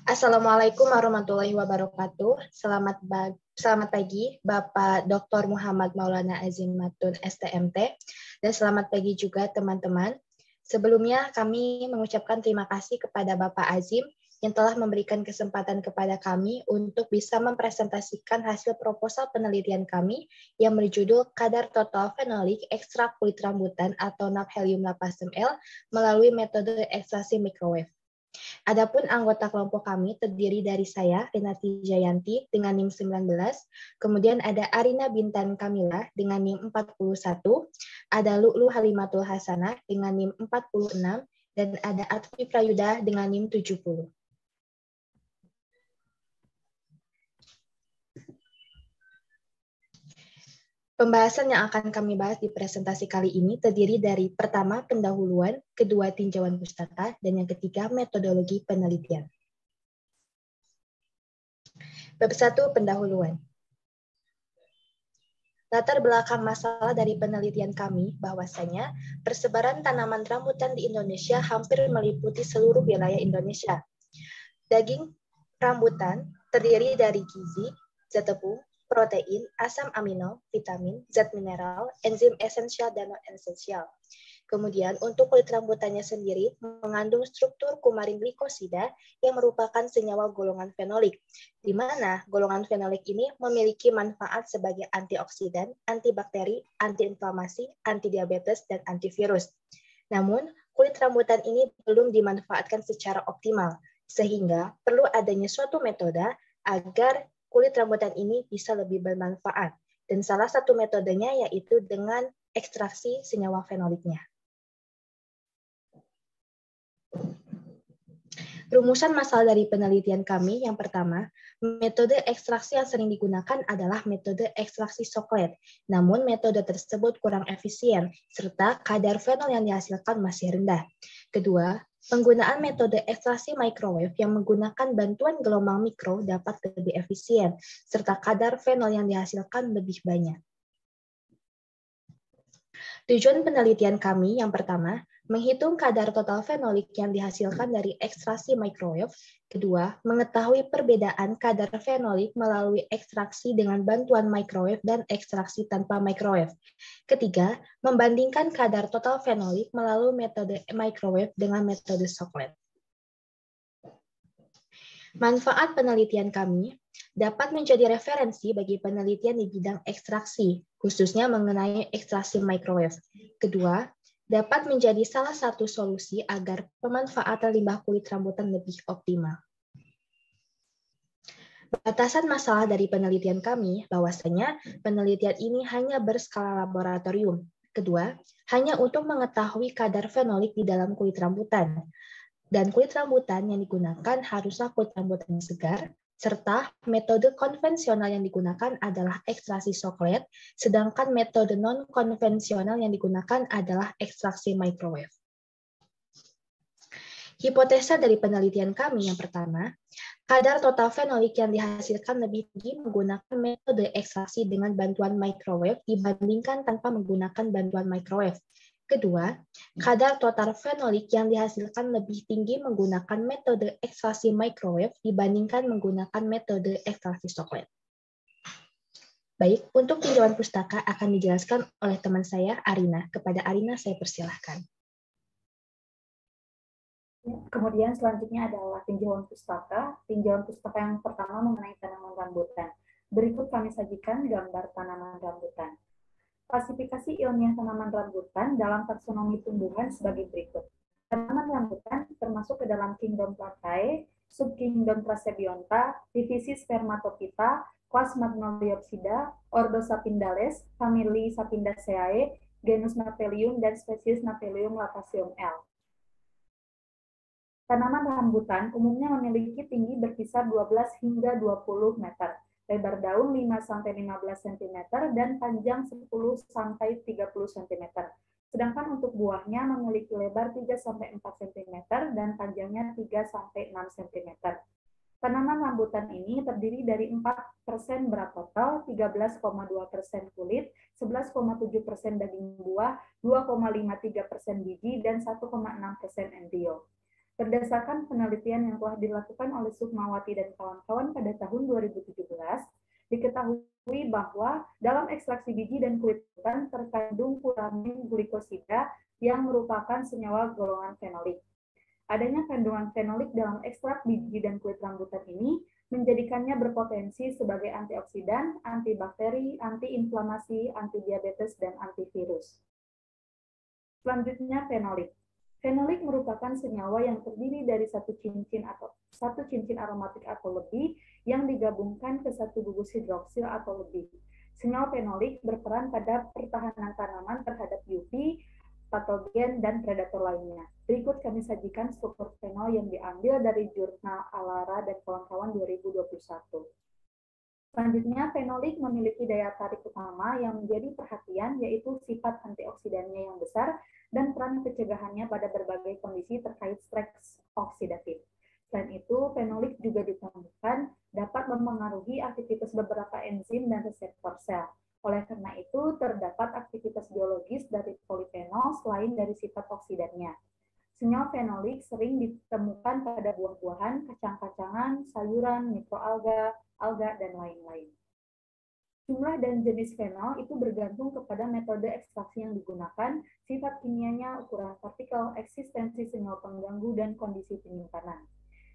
Assalamualaikum warahmatullahi wabarakatuh. Selamat pagi, Bapak Dr. Muhammad Maulana Azimatun STMT, dan selamat pagi juga teman-teman. Sebelumnya kami mengucapkan terima kasih kepada Bapak Azim yang telah memberikan kesempatan kepada kami untuk bisa mempresentasikan hasil proposal penelitian kami yang berjudul kadar total fenolik ekstrak kulit rambutan atau Naphelium lapacem L melalui metode ekstraksi microwave. Adapun anggota kelompok kami terdiri dari saya, Renati Jayanti, dengan NIM 19, kemudian ada Arina Bintan Kamila dengan NIM 41, ada Lu'lu Halimatul Hasanah dengan NIM 46, dan ada Atfi Prayuda dengan NIM 70. Pembahasan yang akan kami bahas di presentasi kali ini terdiri dari pertama, pendahuluan, kedua, tinjauan pustaka, dan yang ketiga, metodologi penelitian. Bab 1, pendahuluan. Latar belakang masalah dari penelitian kami bahwasanya persebaran tanaman rambutan di Indonesia hampir meliputi seluruh wilayah Indonesia. Daging rambutan terdiri dari gizi, zat tepung, protein, asam amino, vitamin, zat mineral, enzim esensial dan non-esensial. Kemudian untuk kulit rambutannya sendiri mengandung struktur kumarin glikosida yang merupakan senyawa golongan fenolik, di mana golongan fenolik ini memiliki manfaat sebagai antioksidan, antibakteri, antiinflamasi, antidiabetes, dan antivirus. Namun, kulit rambutan ini belum dimanfaatkan secara optimal, sehingga perlu adanya suatu metode agar kulit rambutan ini bisa lebih bermanfaat. Dan salah satu metodenya yaitu dengan ekstraksi senyawa fenoliknya. Rumusan masalah dari penelitian kami yang pertama, metode ekstraksi yang sering digunakan adalah metode ekstraksi soklet. Namun metode tersebut kurang efisien, serta kadar fenol yang dihasilkan masih rendah. Kedua, penggunaan metode ekstraksi microwave yang menggunakan bantuan gelombang mikro dapat lebih efisien, serta kadar fenol yang dihasilkan lebih banyak. Tujuan penelitian kami yang pertama, menghitung kadar total fenolik yang dihasilkan dari ekstraksi microwave. Kedua, mengetahui perbedaan kadar fenolik melalui ekstraksi dengan bantuan microwave dan ekstraksi tanpa microwave. Ketiga, membandingkan kadar total fenolik melalui metode microwave dengan metode soklet. Manfaat penelitian kami dapat menjadi referensi bagi penelitian di bidang ekstraksi, khususnya mengenai ekstraksi microwave. Kedua, dapat menjadi salah satu solusi agar pemanfaatan limbah kulit rambutan lebih optimal. Batasan masalah dari penelitian kami bahwasanya penelitian ini hanya berskala laboratorium. Kedua, hanya untuk mengetahui kadar fenolik di dalam kulit rambutan. Dan kulit rambutan yang digunakan haruslah kulit rambutan yang segar, serta metode konvensional yang digunakan adalah ekstraksi soklet, sedangkan metode non-konvensional yang digunakan adalah ekstraksi microwave. Hipotesa dari penelitian kami yang pertama, kadar total fenolik yang dihasilkan lebih tinggi menggunakan metode ekstraksi dengan bantuan microwave dibandingkan tanpa menggunakan bantuan microwave. Kedua, kadar total fenolik yang dihasilkan lebih tinggi menggunakan metode ekstraksi microwave dibandingkan menggunakan metode ekstraksi soklet. Baik, untuk tinjauan pustaka akan dijelaskan oleh teman saya, Arina. Kepada Arina, saya persilahkan. Kemudian selanjutnya adalah tinjauan pustaka. Tinjauan pustaka yang pertama mengenai tanaman rambutan. Berikut kami sajikan gambar tanaman rambutan. Klasifikasi ilmiah tanaman rambutan dalam taksonomi tumbuhan sebagai berikut. Tanaman rambutan termasuk ke dalam kingdom Platae, subkingdom Prasebionta, divisi Spermatophyta, kelas Magnoliopsida, ordo Sapindales, famili Sapindaceae, genus Naphelium, dan spesies Naphelium lapacem L. Tanaman rambutan umumnya memiliki tinggi berkisar 12 hingga 20 meter. Lebar daun 5-15 cm dan panjang 10-30 cm. Sedangkan untuk buahnya memiliki lebar 3-4 cm dan panjangnya 3-6 cm. Tanaman rambutan ini terdiri dari 4% berat total, 13,2% kulit, 11,7% daging buah, 2,53% biji, dan 1,6% embrio. Berdasarkan penelitian yang telah dilakukan oleh Sukmawati dan kawan-kawan pada tahun 2017, diketahui bahwa dalam ekstraksi biji dan kulit rambutan terkandung furamin glikosida yang merupakan senyawa golongan fenolik. Adanya kandungan fenolik dalam ekstrak biji dan kulit rambutan ini menjadikannya berpotensi sebagai antioksidan, antibakteri, antiinflamasi, antidiabetes, dan antivirus. Selanjutnya, fenolik. Fenolik merupakan senyawa yang terdiri dari satu cincin aromatik atau lebih yang digabungkan ke satu gugus hidroksil atau lebih. Senyawa fenolik berperan pada pertahanan tanaman terhadap UV, patogen, dan predator lainnya. Berikut kami sajikan struktur fenol yang diambil dari jurnal Alara dan kawan-kawan 2021. Selanjutnya, fenolik memiliki daya tarik utama yang menjadi perhatian, yaitu sifat antioksidannya yang besar dan peran pencegahannya pada berbagai kondisi terkait stres oksidatif. Selain itu, fenolik juga ditemukan dapat mempengaruhi aktivitas beberapa enzim dan reseptor sel. Oleh karena itu, terdapat aktivitas biologis dari polifenol selain dari sifat oksidannya. Senyawa fenolik sering ditemukan pada buah-buahan, kacang-kacangan, sayuran, mikroalga, alga, dan lain-lain. Jumlah dan jenis fenol itu bergantung kepada metode ekstraksi yang digunakan, sifat kimianya, ukuran partikel, eksistensi senyawa pengganggu, dan kondisi penyimpanan.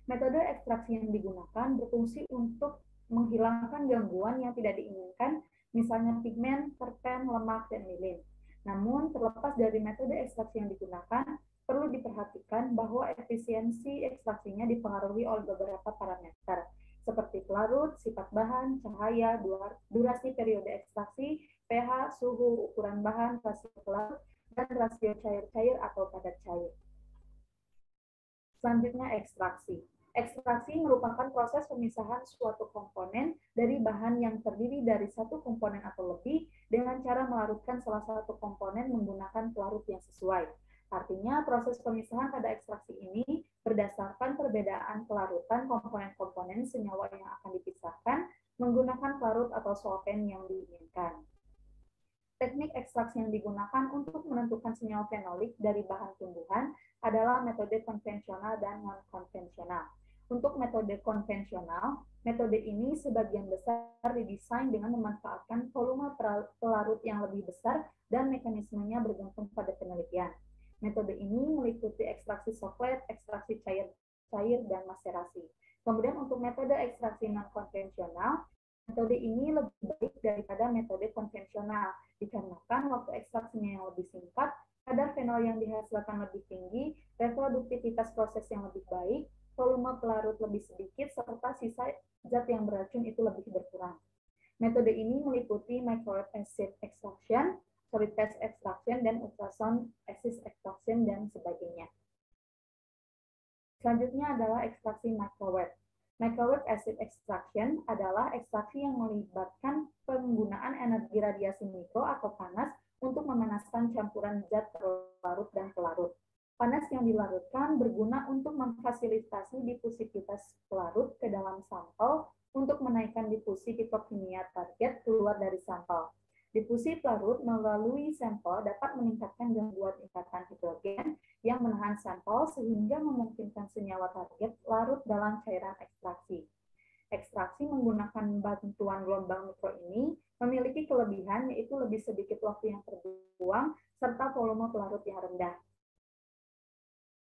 Metode ekstraksi yang digunakan berfungsi untuk menghilangkan gangguan yang tidak diinginkan, misalnya pigmen, terpen, lemak, dan lilin. Namun, terlepas dari metode ekstraksi yang digunakan, perlu diperhatikan bahwa efisiensi ekstraksinya dipengaruhi oleh beberapa parameter, seperti pelarut, sifat bahan, cahaya, durasi periode ekstraksi, pH, suhu, ukuran bahan, rasio pelarut, dan rasio cair-cair atau padat cair. Selanjutnya, ekstraksi. Ekstraksi merupakan proses pemisahan suatu komponen dari bahan yang terdiri dari satu komponen atau lebih dengan cara melarutkan salah satu komponen menggunakan pelarut yang sesuai. Artinya, proses pemisahan pada ekstraksi ini berdasarkan perbedaan kelarutan komponen-komponen senyawa yang akan dipisahkan menggunakan pelarut atau solvent yang diinginkan. Teknik ekstraksi yang digunakan untuk menentukan senyawa fenolik dari bahan tumbuhan adalah metode konvensional dan non-konvensional. Untuk metode konvensional, metode ini sebagian besar didesain dengan memanfaatkan volume pelarut yang lebih besar dan mekanismenya bergantung pada penelitian. Metode ini meliputi ekstraksi soklet, ekstraksi cair, dan maserasi. Kemudian untuk metode ekstraksi non-konvensional, metode ini lebih baik daripada metode konvensional, dikarenakan waktu ekstraksinya yang lebih singkat, kadar fenol yang dihasilkan lebih tinggi, reproduktivitas proses yang lebih baik, volume pelarut lebih sedikit, serta sisa zat yang beracun itu lebih berkurang. Metode ini meliputi microwave acid extraction, solid phase extraction, dan ultrasound acid extraction, dan sebagainya. Selanjutnya adalah ekstraksi microwave. Microwave acid extraction adalah ekstraksi yang melibatkan penggunaan energi radiasi mikro atau panas untuk memanaskan campuran zat terlarut dan pelarut. Panas yang dilarutkan berguna untuk memfasilitasi difusivitas pelarut ke dalam sampel untuk menaikkan difusi fitokimia target keluar dari sampel. Difusi pelarut melalui sampel dapat meningkatkan gangguan ikatan hidrogen yang menahan sampel sehingga memungkinkan senyawa target larut dalam cairan ekstraksi. Ekstraksi menggunakan bantuan gelombang mikro ini memiliki kelebihan yaitu lebih sedikit waktu yang terbuang serta volume pelarut yang rendah.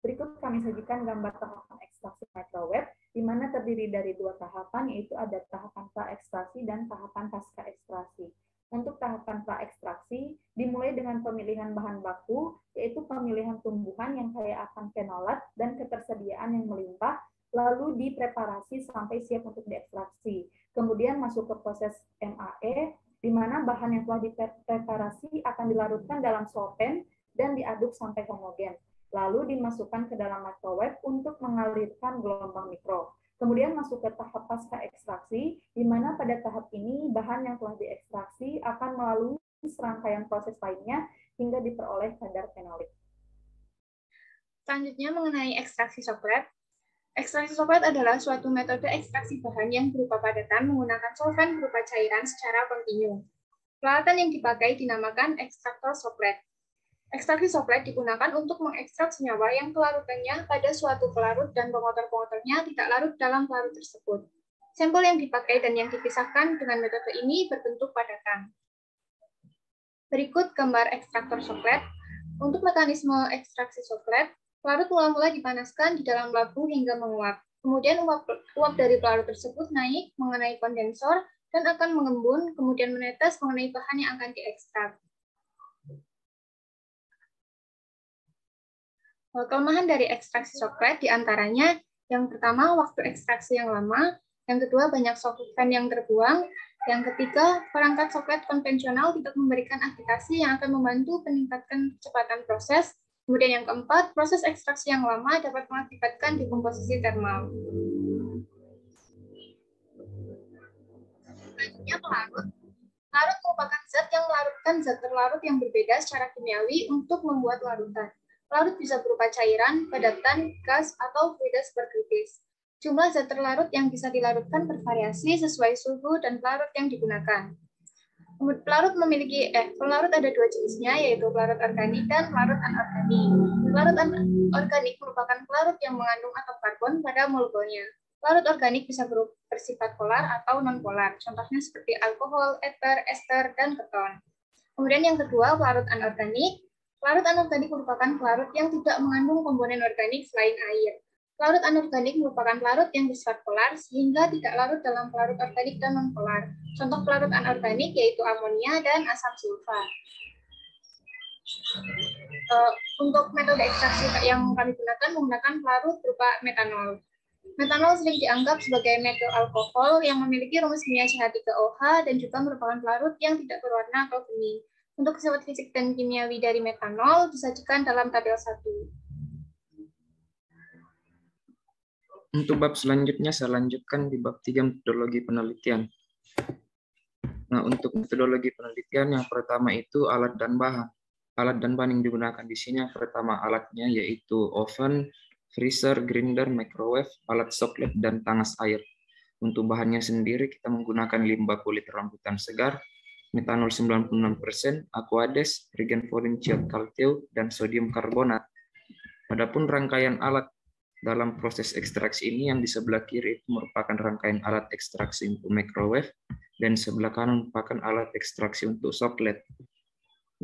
Berikut kami sajikan gambar tahapan ekstraksi microwave, di mana terdiri dari dua tahapan, yaitu ada tahapan pra-ekstraksi dan tahapan pasca ekstraksi. Untuk tahapan pra-ekstraksi, dimulai dengan pemilihan bahan baku, yaitu pemilihan tumbuhan yang kaya akan fenolat dan ketersediaan yang melimpah, lalu dipreparasi sampai siap untuk diekstraksi. Kemudian masuk ke proses MAE, di mana bahan yang telah dipreparasi akan dilarutkan dalam solvent dan diaduk sampai homogen. Lalu dimasukkan ke dalam microwave untuk mengalirkan gelombang mikro. Kemudian masuk ke tahap pasca ekstraksi, di mana pada tahap ini bahan yang telah diekstraksi akan melalui serangkaian proses lainnya hingga diperoleh kadar fenolik. Selanjutnya mengenai ekstraksi soklet. Ekstraksi soklet adalah suatu metode ekstraksi bahan yang berupa padatan menggunakan solvent berupa cairan secara kontinu. Peralatan yang dipakai dinamakan ekstraktor soklet. Ekstraksi soklet digunakan untuk mengekstrak senyawa yang kelarutannya pada suatu pelarut dan pengotor-pengotornya tidak larut dalam pelarut tersebut. Sampel yang dipakai dan yang dipisahkan dengan metode ini berbentuk padatan. Berikut gambar ekstraktor soklet. Untuk mekanisme ekstraksi soklet, pelarut mula-mula dipanaskan di dalam lampu hingga menguap. Kemudian uap dari pelarut tersebut naik mengenai kondensor dan akan mengembun, kemudian menetes mengenai bahan yang akan diekstrak. Kelemahan dari ekstraksi soklet diantaranya yang pertama waktu ekstraksi yang lama, yang kedua banyak solvent yang terbuang, yang ketiga perangkat soklet konvensional tidak memberikan aplikasi yang akan membantu meningkatkan kecepatan proses, kemudian yang keempat proses ekstraksi yang lama dapat mengakibatkan dekomposisi termal. Selanjutnya pelarut. Larut merupakan zat yang melarutkan zat terlarut yang berbeda secara kimiawi untuk membuat larutan. Larut bisa berupa cairan, padatan, gas, atau fluida superkritis. Jumlah zat terlarut yang bisa dilarutkan bervariasi sesuai suhu dan pelarut yang digunakan. Pelarut ada dua jenisnya, yaitu pelarut organik dan pelarut anorganik. Pelarut organik merupakan pelarut yang mengandung atom karbon pada molekulnya. Pelarut organik bisa bersifat polar atau non-polar, contohnya seperti alkohol, eter, ester, dan keton. Kemudian yang kedua, pelarut anorganik. Pelarut anorganik merupakan pelarut yang tidak mengandung komponen organik selain air. Pelarut anorganik merupakan pelarut yang bersifat polar sehingga tidak larut dalam pelarut organik dan non-polar. Contoh pelarut anorganik yaitu amonia dan asam sulfat. Untuk metode ekstraksi yang kami gunakan menggunakan pelarut berupa metanol. Metanol sering dianggap sebagai metil alkohol yang memiliki rumus kimia CH3OH dan juga merupakan pelarut yang tidak berwarna atau bening. Untuk sifat fisik dan kimiawi dari metanol disajikan dalam tabel 1. Untuk bab selanjutnya, saya lanjutkan di bab 3 metodologi penelitian. Nah, untuk metodologi penelitian yang pertama itu alat dan bahan. Alat dan bahan yang digunakan di sini yang pertama alatnya yaitu oven, freezer, grinder, microwave, alat soklet, dan tangas air. Untuk bahannya sendiri kita menggunakan limbah kulit rambutan segar, metanol 96%, aquades, regen folinciat kalteu, dan sodium karbonat. Adapun rangkaian alat dalam proses ekstraksi ini yang di sebelah kiri itu merupakan rangkaian alat ekstraksi untuk microwave dan sebelah kanan merupakan alat ekstraksi untuk soklet.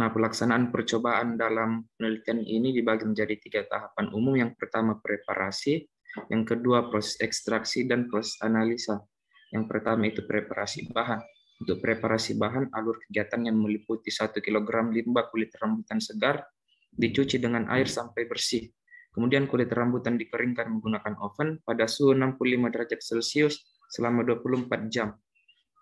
Nah, pelaksanaan percobaan dalam penelitian ini dibagi menjadi 3 tahapan umum. Yang pertama preparasi, yang kedua proses ekstraksi, dan proses analisa. Yang pertama itu preparasi bahan. Untuk preparasi bahan, alur kegiatan yang meliputi 1 kg limbah kulit rambutan segar, dicuci dengan air sampai bersih. Kemudian kulit rambutan dikeringkan menggunakan oven pada suhu 65 derajat Celcius selama 24 jam.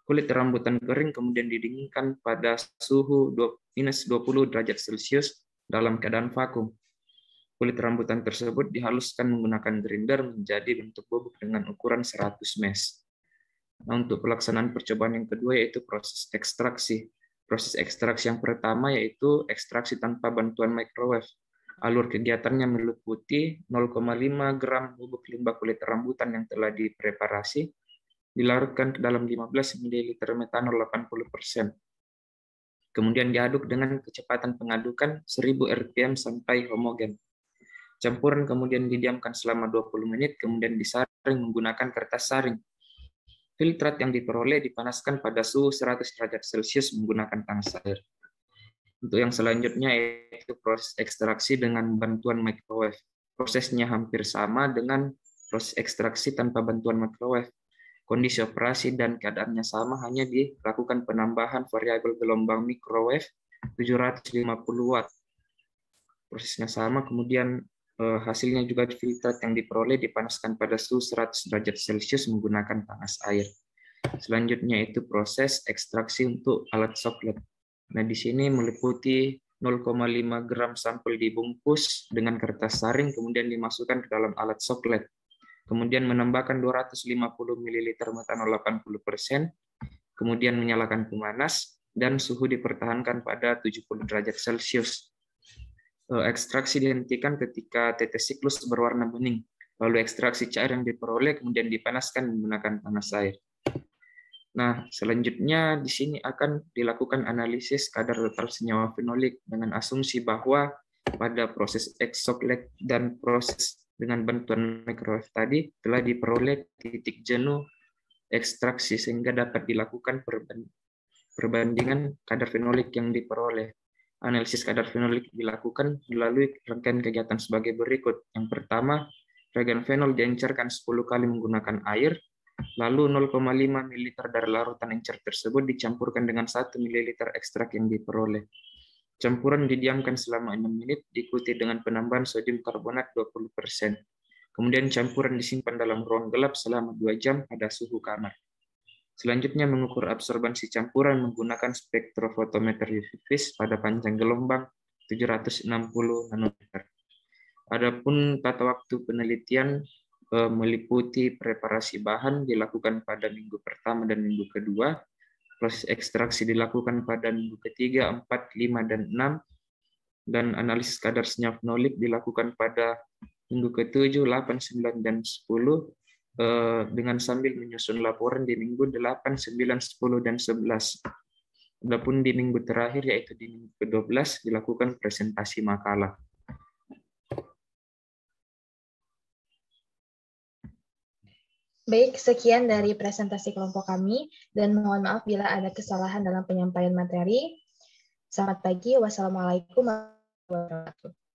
Kulit rambutan kering kemudian didinginkan pada suhu minus 20 derajat Celcius dalam keadaan vakum. Kulit rambutan tersebut dihaluskan menggunakan grinder menjadi bentuk bubuk dengan ukuran 100 mesh. Nah, untuk pelaksanaan percobaan yang kedua yaitu proses ekstraksi. Proses ekstraksi yang pertama yaitu ekstraksi tanpa bantuan microwave. Alur kegiatannya meliputi 0,5 gram bubuk limbah kulit rambutan yang telah dipreparasi, dilarutkan ke dalam 15 ml metanol 80%. Kemudian diaduk dengan kecepatan pengadukan 1000 rpm sampai homogen. Campuran kemudian didiamkan selama 20 menit, kemudian disaring menggunakan kertas saring. Filtrat yang diperoleh dipanaskan pada suhu 100 derajat Celcius menggunakan tangas air. Untuk yang selanjutnya yaitu proses ekstraksi dengan bantuan microwave. Prosesnya hampir sama dengan proses ekstraksi tanpa bantuan microwave. Kondisi operasi dan keadaannya sama, hanya dilakukan penambahan variabel gelombang microwave 750 watt. Prosesnya sama, kemudian hasilnya juga filtrat yang diperoleh dipanaskan pada suhu 100 derajat Celcius menggunakan tangas air. Selanjutnya itu proses ekstraksi untuk alat soklet. Nah, di sini meliputi 0,5 gram sampel dibungkus dengan kertas saring, kemudian dimasukkan ke dalam alat soklet. Kemudian menambahkan 250 ml metanol 80%, kemudian menyalakan pemanas, dan suhu dipertahankan pada 70 derajat Celcius. Ekstraksi dihentikan ketika tetes siklus berwarna bening. Lalu ekstraksi cair yang diperoleh kemudian dipanaskan menggunakan panas air. Nah, selanjutnya di sini akan dilakukan analisis kadar total senyawa fenolik dengan asumsi bahwa pada proses exoplate dan proses dengan bantuan microwave tadi telah diperoleh titik jenuh ekstraksi sehingga dapat dilakukan perbandingan kadar fenolik yang diperoleh. Analisis kadar fenolik dilakukan melalui rangkaian kegiatan sebagai berikut. Yang pertama, reagen fenol diencerkan 10 kali menggunakan air, lalu 0,5 ml dari larutan encer tersebut dicampurkan dengan 1 ml ekstrak yang diperoleh. Campuran didiamkan selama 6 menit, diikuti dengan penambahan sodium karbonat 20%. Kemudian campuran disimpan dalam ruang gelap selama 2 jam pada suhu kamar. Selanjutnya mengukur absorbansi campuran menggunakan spektrofotometer UV vis pada panjang gelombang 760 nanometer. Adapun tata waktu penelitian meliputi preparasi bahan dilakukan pada minggu pertama dan minggu kedua, proses ekstraksi dilakukan pada minggu ketiga, 4, 5, dan 6, dan analisis kadar senyawa fenolik dilakukan pada minggu ke-7, 8, 9, dan 10, dengan sambil menyusun laporan di minggu 8, 9, 10, dan 11. Adapun di minggu terakhir, yaitu di minggu ke-12, dilakukan presentasi makalah. Baik, sekian dari presentasi kelompok kami, dan mohon maaf bila ada kesalahan dalam penyampaian materi. Selamat pagi, wassalamualaikum warahmatullahi wabarakatuh.